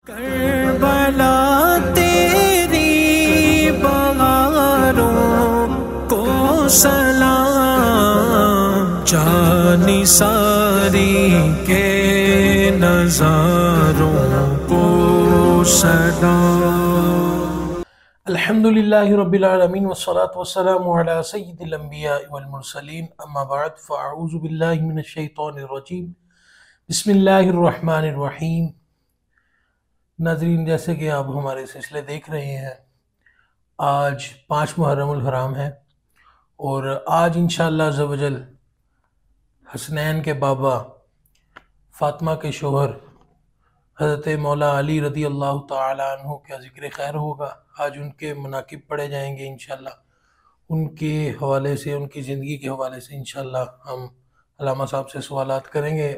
کربلا تیری بغاروں کو سلام، جانی ساری کے نظاروں کو سلام۔ الحمدللہ رب العالمین والصلاة والسلام علی سید الانبیاء والمرسلین، اما بعد فاعوذ باللہ من الشیطان الرجیم، بسم اللہ الرحمن الرحیم۔ ناظرین، جیسے کہ آپ ہمارے سلسلے دیکھ رہے ہیں، آج 5 محرم الحرام ہے اور آج انشاءاللہ عز و جل حسنین کے بابا فاطمہ کے شوہر حضرت مولا علی رضی اللہ تعالی عنہ کا ذکر خیر ہوگا۔ آج ان کے مناقب پڑھے جائیں گے انشاءاللہ۔ ان کے حوالے سے، ان کی زندگی کے حوالے سے انشاءاللہ ہم علامہ صاحب سے سوالات کریں گے۔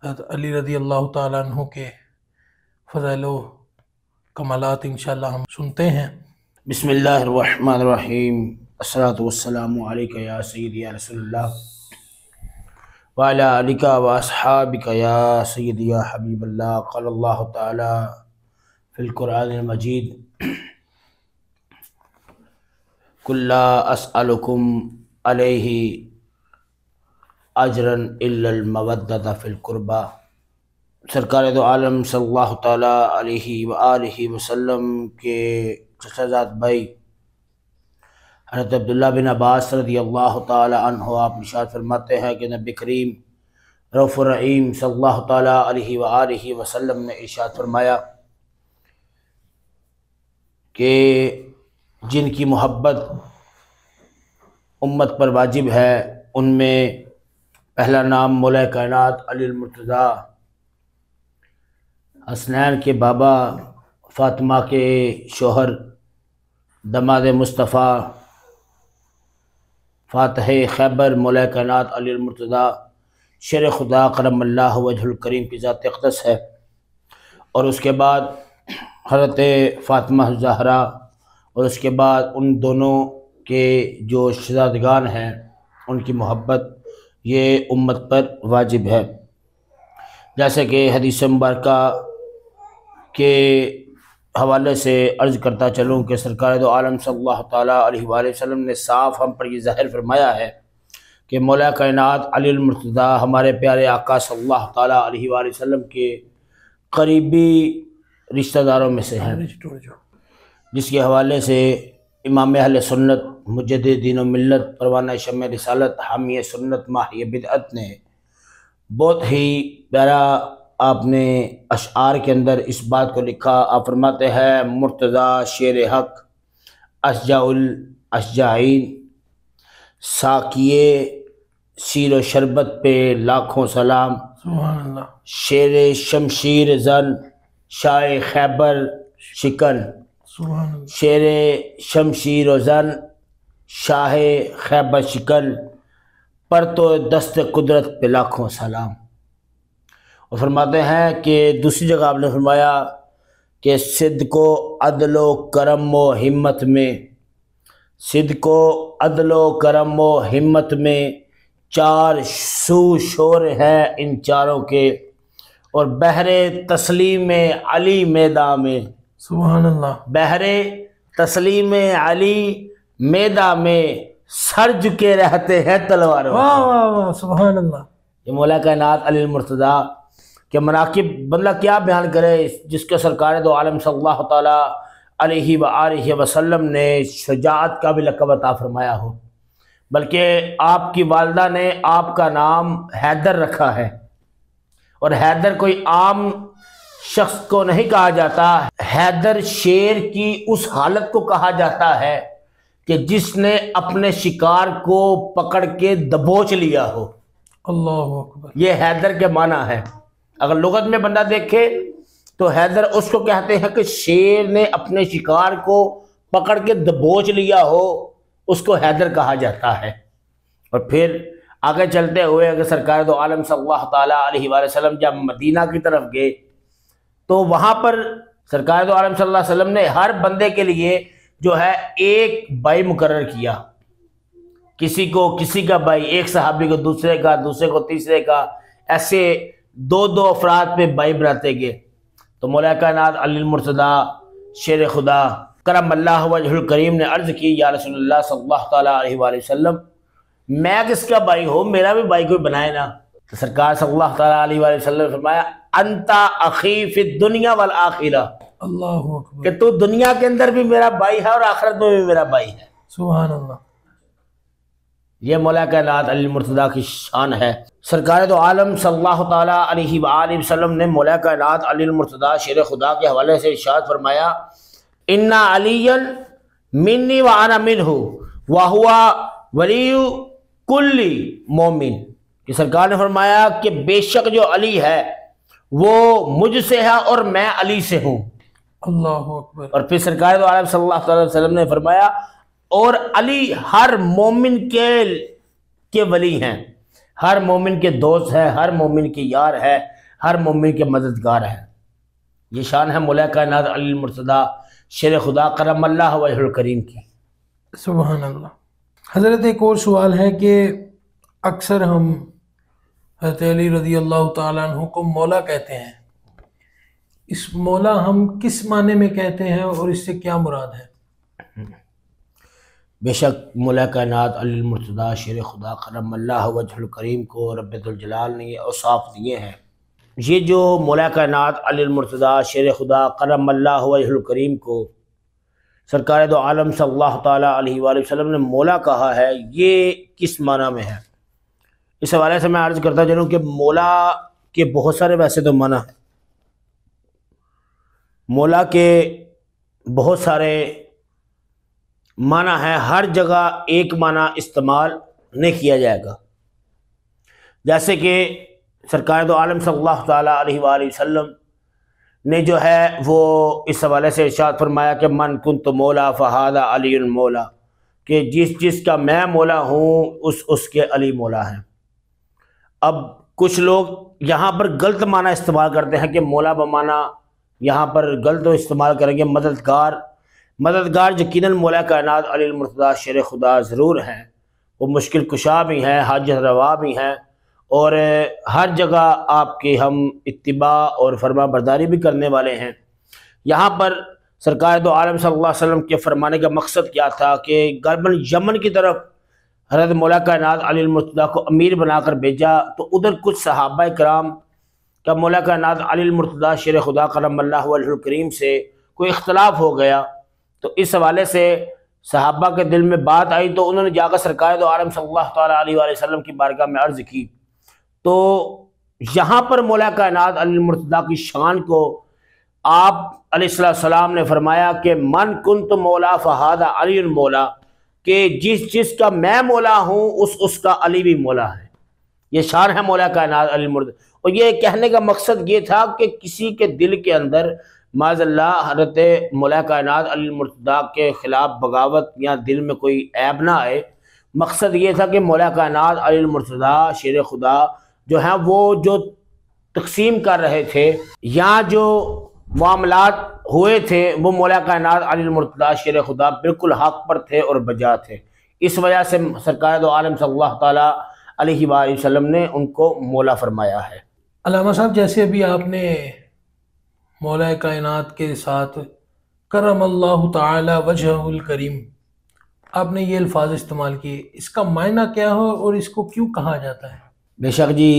حضرت علی رضی اللہ تعالی عنہ کے فضائل و کمالات انشاءاللہ ہم سنتے ہیں۔ بسم اللہ الرحمن الرحیم، الصلاۃ والسلام علیکہ یا سیدی یا رسول اللہ وعلی آلکہ و اصحابکہ یا سیدی یا حبیب اللہ۔ قال اللہ تعالی فی القرآن المجید قل لا اسألکم علیہ اجرا الا المودۃ فی القربى۔ سرکار دو عالم صلی اللہ تعالیٰ علیہ وآلہ وسلم کے چچا زاد بھائی حضرت عبداللہ بن عباس رضی اللہ تعالیٰ عنہ آپ ارشاد فرماتے ہیں کہ نبی کریم رؤوف الرحیم صلی اللہ تعالیٰ علیہ وآلہ وسلم نے ارشاد فرمایا کہ جن کی محبت امت پر واجب ہے ان میں پہلا نام مولا کائنات علی المرتضیٰ حسنین کے بابا فاطمہ کے شوہر دماد مصطفیٰ فاتح خیبر مولا کائنات علی المرتضیٰ شیر خدا کرم اللہ وجہ الکریم کی ذات اقدس ہے، اور اس کے بعد حضرت فاطمہ الزہرا، اور اس کے بعد ان دونوں کے جو شہزادگان ہیں ان کی محبت یہ امت پر واجب ہے۔ جیسے کہ حدیث مبارکہ کے حوالے سے عرض کرتا چلوں کہ سرکار دو عالم صلی اللہ تعالیٰ علیہ وآلہ وسلم نے صاف ہم پر یہ ظاہر فرمایا ہے کہ مولا کائنات علی المرتضیٰ ہمارے پیارے آقا صلی اللہ تعالیٰ علیہ وآلہ وسلم کے قریبی رشتہ داروں میں سے ہیں، جس کے حوالے سے امام اہل سنت مجدد دین و ملت پروانہ شمع رسالت حامی سنت ماحی بدعت نے بہت ہی پیارا آپ نے اشعار کے اندر اس بات کو لکھا۔ آپ فرماتے ہیں مرتضیٰ شیر حق اشجع الاشجعین، ساقیے شیر و شربت پہ لاکھوں سلام، سبحان اللہ۔ شیر شمشیر زن شاہ خیبر شکن، سبحان اللہ۔ شیر شمشیر و زن شاہ خیبر شکن، پر تو دست قدرت پہ لاکھوں سلام۔ اور فرماتے ہیں کہ دوسری جگہ آپ نے فرمایا کہ صدق و عدل و کرم و ہمت میں، صدق و عدل و کرم و ہمت میں 4 سو شور ہیں ان چاروں کے، اور بحر تسلیم علی میدان میں، سبحان اللہ۔ بحر تسلیم علی میدان میں سر جھکے رہتے ہیں تلواروں۔ واہ واہ واہ، سبحان اللہ۔ یہ مولا کائنات علی المرتضیٰ کے مناقب بندہ کیا بیان کرے، جس کے سرکار دو عالم صلی اللہ تعالیٰ علیہ وآلہ وسلم نے شجاعت کا بھی لقب عطا فرمایا ہو، بلکہ آپ کی والدہ نے آپ کا نام حیدر رکھا ہے، اور حیدر کوئی عام شخص کو نہیں کہا جاتا، حیدر شیر کی اس حالت کو کہا جاتا ہے کہ جس نے اپنے شکار کو پکڑ کے دبوچ لیا ہو۔ اللہ اکبر۔ یہ حیدر کے معنی ہے۔ اگر لغت میں بندہ دیکھے تو حیدر اس کو کہتے ہیں کہ شیر نے اپنے شکار کو پکڑ کے دبوچ لیا ہو، اس کو حیدر کہا جاتا ہے۔ اور پھر آگے چلتے ہوئے اگر سرکار دو عالم صلی اللہ تعالیٰ علیہ وآلہ وسلم جب مدینہ کی طرف گئے تو وہاں پر سرکار دو عالم صلی اللہ علیہ وسلم نے ہر بندے کے لیے جو ہے ایک بھائی مقرر کیا، کسی کو کسی کا بھائی، ایک صحابی کو دوسرے کا، دوسرے کو تیسرے کا، ایسے 2 افراد پہ بھائی بناتے گئے۔ تو مولا کائنات علی المرتضیٰ شیر خدا کرم اللہ وجہ الکریم نے عرض کی یا رسول اللہ صلی اللہ تعالیٰ علیہ وآلہ وسلم میں کس کا بھائی ہوں، میرا بھی بھائی کوئی بنائے نا۔ تو سرکار صلی اللہ تعالیٰ علیہ وآلہ وسلم نے فرمایا انتا اخی فی الدنیا والآخرہ، اللہ اکبر، کہ تو دنیا کے اندر بھی میرا بھائی ہے اور آخرت میں بھی میرا بھائی ہے۔ سبحان اللہ۔ یہ مولا کائنات علی المرتضیٰ کی شان ہے۔ سرکار دو عالم صلی اللہ تعالیٰ علیہ وآلہ وسلم نے مولا کائنات علی المرتضیٰ شیر خدا کے حوالے سے ارشاد فرمایا اِنَّ عَلِيًّا مِنِّي وَأَنَا مِنْهُ وَهُوَ وَلِيُّ كُلِّ مُؤْمِنٍ، کہ سرکار نے فرمایا کہ بے شک جو علی ہے وہ مجھ سے ہے اور میں علی سے ہوں۔ اللہ اکبر۔ اور پھر سرکار دو عالم صلی اللہ علیہ وسلم نے فرمایا اور علی ہر مومن کے ولی ہیں، ہر مومن کے دوست ہے، ہر مومن کے یار ہے، ہر مومن کے مددگار ہے۔ یہ شان ہے مولا کائنات علی المرتضیٰ شیر خدا کرم اللہ وجہ الکریم کی۔ سبحان اللہ۔ حضرت ایک اور سوال ہے کہ اکثر ہم حضرت علی رضی اللہ تعالیٰ عنہ کو مولا کہتے ہیں، اس مولا ہم کس معنی میں کہتے ہیں اور اس سے کیا مراد ہے؟ بے شک مولا کائنات علی المرتضیٰ شیر خدا کرم اللہ وجہ الکریم کو رب ذوالجلال نے یہ اوصاف دیے ہیں۔ یہ جو مولا کائنات علی المرتضیٰ شیر خدا کرم اللہ وجہ الکریم کو سرکار دو عالم صلی اللہ تعالیٰ علیہ وآلہ وسلم نے مولا کہا ہے، یہ کس معنی میں ہے؟ اس حوالے سے میں عرض کرتا چلوں کہ مولا کے بہت سارے ویسے تو معنی ہیں، مولا کے بہت سارے معنی ہے، ہر جگہ ایک معنی استعمال نہیں کیا جائے گا۔ جیسے کہ سرکار دو عالم صلی اللہ تعالیٰ علیہ وآلہ وسلم نے جو ہے وہ اس حوالے سے ارشاد فرمایا کہ من کنت مولا فہذا علی المولا، کہ جس کا میں مولا ہوں اس کے علی مولا ہیں۔ اب کچھ لوگ یہاں پر غلط معنی استعمال کرتے ہیں کہ مولا بمعنی یہاں پر غلط استعمال کریں گے مددگار یقیناً مولا کائنات علی المرتضیٰ شیر خدا ضرور ہیں، وہ مشکل کشا بھی ہیں، حاجت روا بھی ہیں، اور ہر جگہ آپ کی ہم اتباع اور فرما برداری بھی کرنے والے ہیں۔ یہاں پر سرکار دو عالم صلی اللہ علیہ وسلم کے فرمانے کا مقصد کیا تھا کہ غرباً یمن کی طرف حضرت مولا کائنات علی المرتضیٰ کو امیر بنا کر بھیجا، تو ادھر کچھ صحابہ کرام کا مولا کائنات علی المرتضیٰ شیر خدا کرم اللہ وجہ الکریم سے کوئی اختلاف ہو گیا، تو اس حوالے سے صحابہ کے دل میں بات آئی، تو انہوں نے جا کر سرکار دو عالم صلی اللہ تعالیٰ علیہ وآلہ وسلم کی بارگاہ میں عرض کی۔ تو یہاں پر مولا کائنات علی المرتضیٰ کی شان کو آپ علیہ السلام نے فرمایا کہ من کنت مولا فہذا علی المولا، کہ جس کا میں مولا ہوں اس کا علی بھی مولا ہے۔ یہ شان ہے مولا کائنات علی المرتضیٰ۔ اور یہ کہنے کا مقصد یہ تھا کہ کسی کے دل کے اندر معاذ اللہ حضرت مولا کائنات علی المرتضیٰ کے خلاف بغاوت یا دل میں کوئی عیب نہ آئے۔ مقصد یہ تھا کہ مولا کائنات علی المرتضیٰ شیر خدا جو ہیں وہ جو تقسیم کر رہے تھے یا جو معاملات ہوئے تھے وہ مولا کائنات علی المرتضیٰ شیر خدا بالکل حق پر تھے اور بجا تھے۔ اس وجہ سے سرکار دو عالم صلی اللہ تعالیٰ علیہ وآلہ وسلم نے ان کو مولا فرمایا ہے۔ علامہ صاحب، جیسے ابھی آپ نے مولا کائنات کے ساتھ کرم اللہ تعالی وجہ الکریم آپ نے یہ الفاظ استعمال کیے، اس کا معنی کیا ہے اور اس کو کیوں کہا جاتا ہے؟ بے شک جی،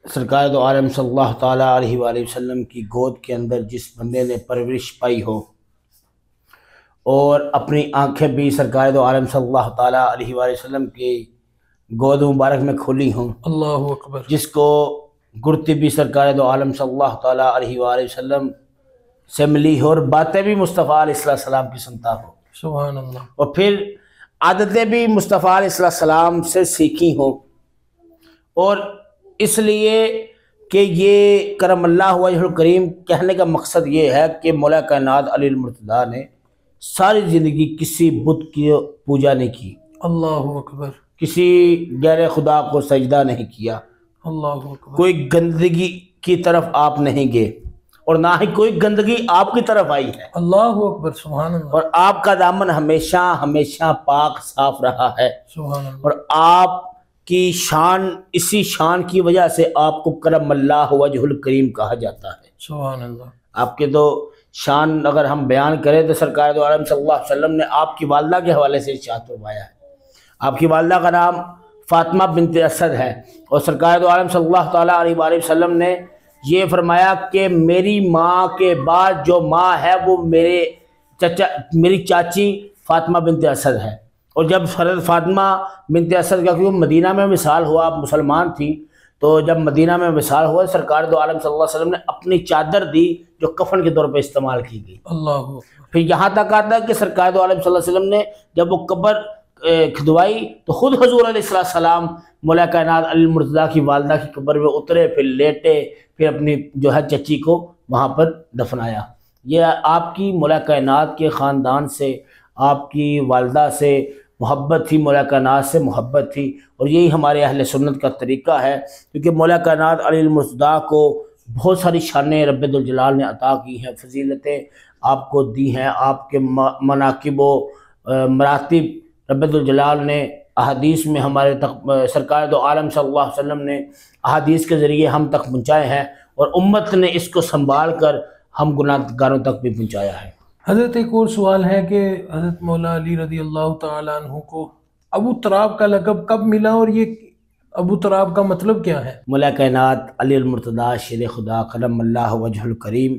سرکار دو عالم صلی اللہ تعالیٰ علیہ وآلہ وسلم کی گود کے اندر جس بندے نے پرورش پائی ہو اور اپنی آنکھیں بھی سرکار دو عالم صلی اللہ تعالیٰ علیہ وآلہ وسلم کی گود مبارک میں کھلی ہوں، اللہ اکبر، جس کو گرتی بھی سرکار دو عالم صلی اللہ تعالیٰ علیہ وآلہ وسلم سے ملی ہو اور باتیں بھی مصطفیٰ علیہ السلام کی سنتا ہو، سبحان اللہ، اور پھر عادتیں بھی مصطفیٰ علیہ السلام سے سیکھی ہوں۔ اور اس لیے کہ یہ کرم اللہ وجہ الکریم کہنے کا مقصد یہ ہے کہ مولا کائنات علی المرتضیٰ نے ساری زندگی کسی بت کی پوجا نہیں کی، اللہ اکبر، کسی غیر خدا کو سجدہ نہیں کیا، اللہ اکبر، کوئی گندگی کی طرف آپ نہیں گئے اور نہ ہی کوئی گندگی آپ کی طرف آئی ہے، اللہ اکبر، سبحان اللہ، اور آپ کا دامن ہمیشہ ہمیشہ پاک صاف رہا ہے، سبحان اللہ، اور آپ کی شان اسی شان کی وجہ سے آپ کو کرم اللہ وجہ الکریم کہا جاتا ہے۔ سبحان اللہ۔ آپ کے تو شان اگر ہم بیان کریں تو سرکار دو عالم صلی اللہ علیہ وسلم نے آپ کی والدہ کے حوالے سے ارشاد فرمایا ہے. آپ کی والدہ کا نام فاطمہ بنت اسد ہے، اور سرکار دو عالم صلی اللہ تعالیٰ علیہ وآلہ وسلم نے یہ فرمایا کہ میری ماں کے بعد جو ماں ہے وہ میری چاچی فاطمہ بنت اسد ہے. اور جب حضرت فاطمہ بنت اسد کا کیوں مدینہ میں وصال ہوا، آپ مسلمان تھی، تو جب مدینہ میں وصال ہوا سرکار دو عالم صلی اللہ علیہ وسلم نے اپنی چادر دی جو کفن کے طور پہ استعمال کی گئی. اللہ. پھر یہاں تک آتا ہے کہ سرکار دو عالم صلی اللہ علیہ وسلم نے جب وہ قبر کھدوائی تو خود حضور علیہ السلام مولا کائنات علی المرتضیٰ کی والدہ کی قبر میں اترے، پھر لیٹے، پھر اپنی جو ہے چچی کو وہاں پر دفنایا. یہ آپ کی مولا کائنات کے خاندان سے، آپ کی والدہ سے محبت تھی، مولا کائنات سے محبت تھی، اور یہی ہمارے اہل سنت کا طریقہ ہے، کیونکہ مولا کائنات علی المرتضیٰ کو بہت ساری شانیں رب ذوالجلال نے عطا کی ہیں، فضیلتیں آپ کو دی ہیں، آپ کے مناقب و مراتب رب ذوالجلال نے احادیث میں ہمارے تک، سرکار دو عالم صلی اللہ علیہ وسلم نے احادیث کے ذریعے ہم تک پہنچائے ہیں، اور امت نے اس کو سنبھال کر ہم گناہ گاروں تک بھی پہنچایا ہے. حضرت ایک اور سوال ہے کہ حضرت مولا علی رضی اللہ تعالیٰ عنہ کو ابو تراب کا لقب کب ملا، اور یہ ابو تراب کا مطلب کیا ہے؟ مولا کائنات علی المرتضیٰ شیر خدا کرم اللہ وجہ الکریم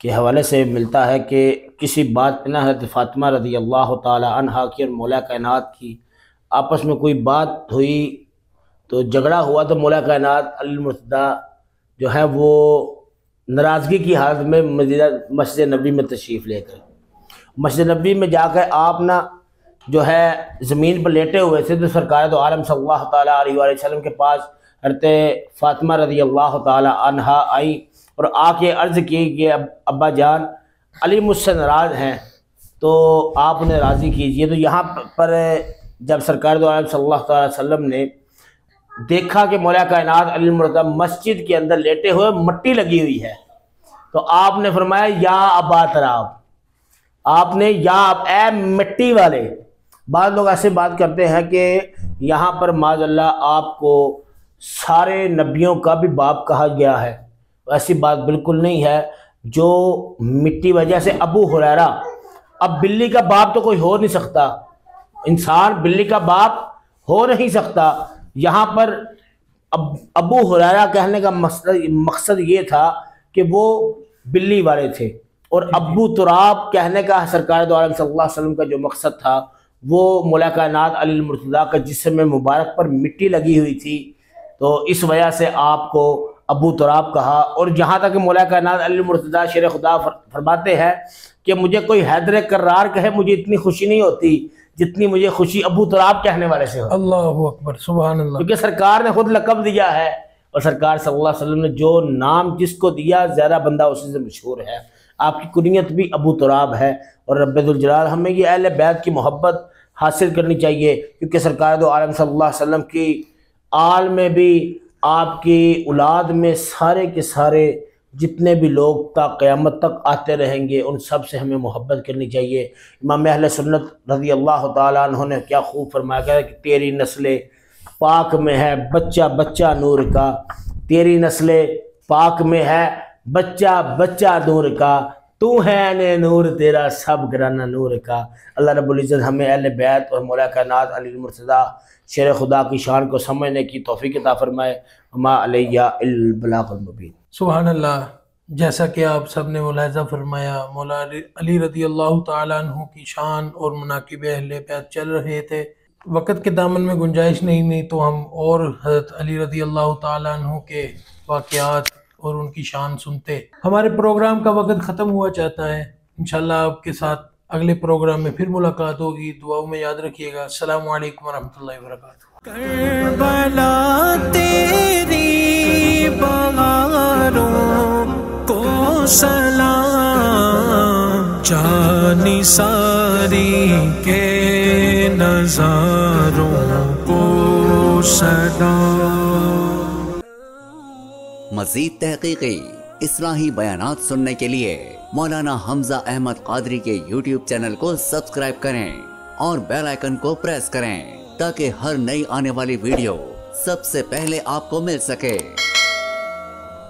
کے حوالے سے ملتا ہے کہ کسی بات پہ نہ حضرت فاطمہ رضی اللہ تعالی عنہا کی اور مولا کائنات کی آپس میں کوئی بات ہوئی تو جھگڑا ہوا، تو مولا کائنات علی المرتضیٰ جو ہے وہ ناراضگی کی حالت میں مسجد نبی میں تشریف لے کر مسجد نبی میں جا کر آپ نا جو ہے زمین پر لیٹے ہوئے تھے، تو سرکار دو عالم صلی اللہ تعالیٰ علیہ وآلہ وسلم کے پاس حضرت فاطمہ رضی اللہ تعالیٰ عنہا آئی اور آ کے عرض کی کہ ابا جان علی مجھ سے ناراض ہیں، تو آپ انہیں راضی کیجئے. تو یہاں پر جب سرکار دو عالم صلی اللہ تعالیٰ علیہ وسلم نے دیکھا کہ مولا کائنات علی المرتضیٰ مسجد کے اندر لیٹے ہوئے مٹی لگی ہوئی ہے، تو آپ نے فرمایا یا ابا تراب، آپ نے یا اے مٹی والے. بعض لوگ ایسے بات کرتے ہیں کہ یہاں پر معاذ اللہ آپ کو سارے نبیوں کا بھی باپ کہا گیا ہے. ایسی بات بالکل نہیں ہے. جو مٹی وجہ سے ابو ہریرہ، اب بلی کا باپ تو کوئی ہو نہیں سکتا، انسان بلی کا باپ ہو نہیں سکتا. یہاں پر ابو ہریرہ کہنے کا مقصد یہ تھا کہ وہ بلی والے تھے، اور ابو تراب کہنے کا سرکار دو عالم صلی اللہ علیہ وسلم کا جو مقصد تھا وہ مولا کائنات علی المرتضیٰ کا جسم مبارک پر مٹی لگی ہوئی تھی، تو اس وجہ سے آپ کو ابو تراب کہا. اور جہاں تک مولا کائنات علی المرتضیٰ شیر خدا فرماتے ہیں کہ مجھے کوئی حیدر کرار کہے مجھے اتنی خوشی نہیں ہوتی جتنی مجھے خوشی ابو تراب کہنے والے سے ہوتی. اللہ اکبر، سبحان اللہ. کیونکہ سرکار نے خود لقب دیا ہے، اور سرکار صلی اللہ علیہ وسلم نے جو نام جس کو دیا زیادہ بندہ اسی سے مشہور ہے. آپ کی کنیت بھی ابو تراب ہے، اور رب ذوالجلال ہمیں یہ اہل بیت کی محبت حاصل کرنی چاہیے، کیونکہ سرکار دو عالم صلی اللہ علیہ وسلم کی آل میں بھی، آپ کی اولاد میں سارے کے سارے جتنے بھی لوگ تا قیامت تک آتے رہیں گے ان سب سے ہمیں محبت کرنی چاہیے. امام اہل سنت رضی اللہ تعالیٰ عنہ نے کیا خوب فرمایا گیا کہ تیری نسل پاک میں ہے بچہ بچہ نور کا، تیری نسل پاک میں ہے بچہ بچہ نور کا، تو ہے نے نور تیرا سب گرانہ نور کا. اللہ رب العزت ہمیں اہل بیت اور مولا کائنات علی المرتضیٰ شیر خدا کی شان کو سمجھنے کی توفیق عطا فرمائے. وما علیہ الا البلاغ المبین. سبحان اللہ. جیسا کہ آپ سب نے ملاحظہ فرمایا، مولا علی رضی اللہ تعالیٰ عنہ کی شان اور مناقب اہل بیت چل رہے تھے. وقت کے دامن میں گنجائش نہیں تو ہم اور حضرت علی رضی اللہ تعالیٰ عنہ کے واقعات اور ان کی شان سنتے. ہمارے پروگرام کا وقت ختم ہوا چاہتا ہے. انشاءاللہ آپ کے ساتھ اگلے پروگرام میں پھر ملاقات ہوگی. دعاؤں میں یاد رکھیے گا. السلام علیکم ورحمۃ اللہ وبرکاتہ. کربلا تیری بہاروں کو سلام، جانی ساری کے نظاروں کو سلام. مزید تحقیقی اصلاحی بیانات سننے کے لیے مولانا حمزہ احمد قادری کے یوٹیوب چینل کو سبسکرائب کریں اور بیل آئیکن کو پریس کریں تاکہ ہر نئی آنے والی ویڈیو سب سے پہلے آپ کو مل سکے.